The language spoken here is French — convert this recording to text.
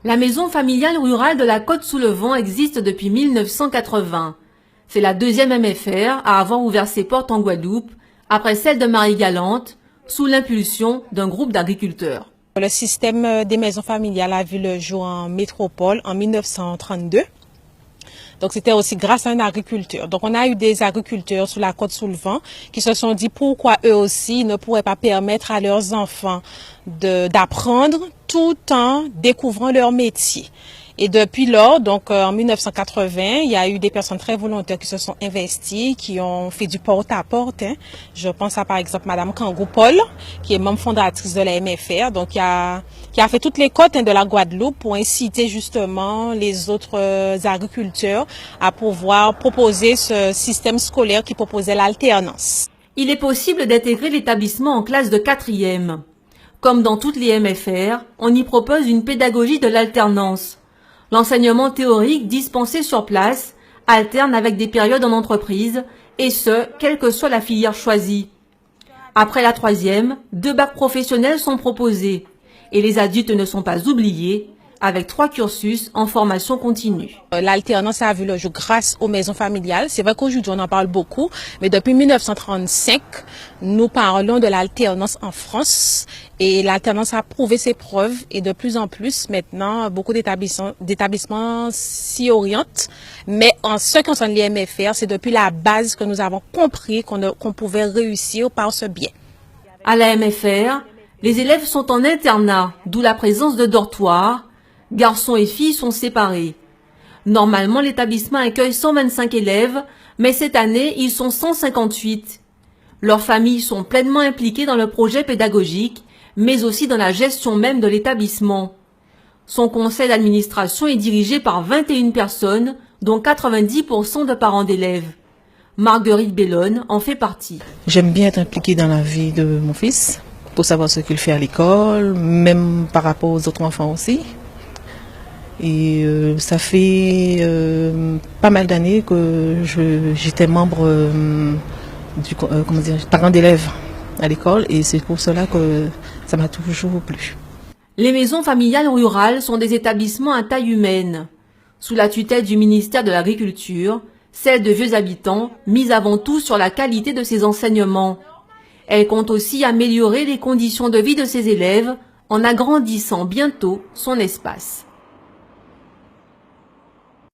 La maison familiale rurale de la Côte-sous-le-Vent existe depuis 1980. C'est la deuxième MFR à avoir ouvert ses portes en Guadeloupe, après celle de Marie-Galante, sous l'impulsion d'un groupe d'agriculteurs. Le système des maisons familiales a vu le jour en métropole en 1932. Donc c'était aussi grâce à un agriculteur. Donc on a eu des agriculteurs sur la Côte-sous-le-Vent qui se sont dit pourquoi eux aussi ne pourraient pas permettre à leurs enfants d'apprendre tout en découvrant leur métier. Et depuis lors, donc en 1980, il y a eu des personnes très volontaires qui se sont investies, qui ont fait du porte-à-porte. Je pense à par exemple Madame Kangou-Paul, qui est membre fondatrice de la MFR, donc qui a fait toutes les côtes de la Guadeloupe pour inciter justement les autres agriculteurs à pouvoir proposer ce système scolaire qui proposait l'alternance. Il est possible d'intégrer l'établissement en classe de 4e. Comme dans toutes les MFR, on y propose une pédagogie de l'alternance. L'enseignement théorique dispensé sur place alterne avec des périodes en entreprise, et ce, quelle que soit la filière choisie. Après la 3e, 2 bacs professionnels sont proposés, et les adultes ne sont pas oubliés, avec 3 cursus en formation continue. L'alternance a vu le jour grâce aux maisons familiales. C'est vrai qu'aujourd'hui on en parle beaucoup, mais depuis 1935, nous parlons de l'alternance en France et l'alternance a prouvé ses preuves et de plus en plus maintenant beaucoup d'établissements s'y orientent. Mais en ce qui concerne les MFR, c'est depuis la base que nous avons compris qu'on pouvait réussir par ce biais. À la MFR, les élèves sont en internat, d'où la présence de dortoirs. Garçons et filles sont séparés. Normalement, l'établissement accueille 125 élèves, mais cette année, ils sont 158. Leurs familles sont pleinement impliquées dans le projet pédagogique, mais aussi dans la gestion même de l'établissement. Son conseil d'administration est dirigé par 21 personnes, dont 90% de parents d'élèves. Marguerite Bellone en fait partie. J'aime bien être impliquée dans la vie de mon fils, pour savoir ce qu'il fait à l'école, même par rapport aux autres enfants aussi. Et ça fait pas mal d'années que j'étais membre du parent d'élèves à l'école et c'est pour cela que ça m'a toujours plu. Les maisons familiales rurales sont des établissements à taille humaine. Sous la tutelle du ministère de l'Agriculture, celle de vieux habitants mise avant tout sur la qualité de ses enseignements. Elle compte aussi améliorer les conditions de vie de ses élèves en agrandissant bientôt son espace.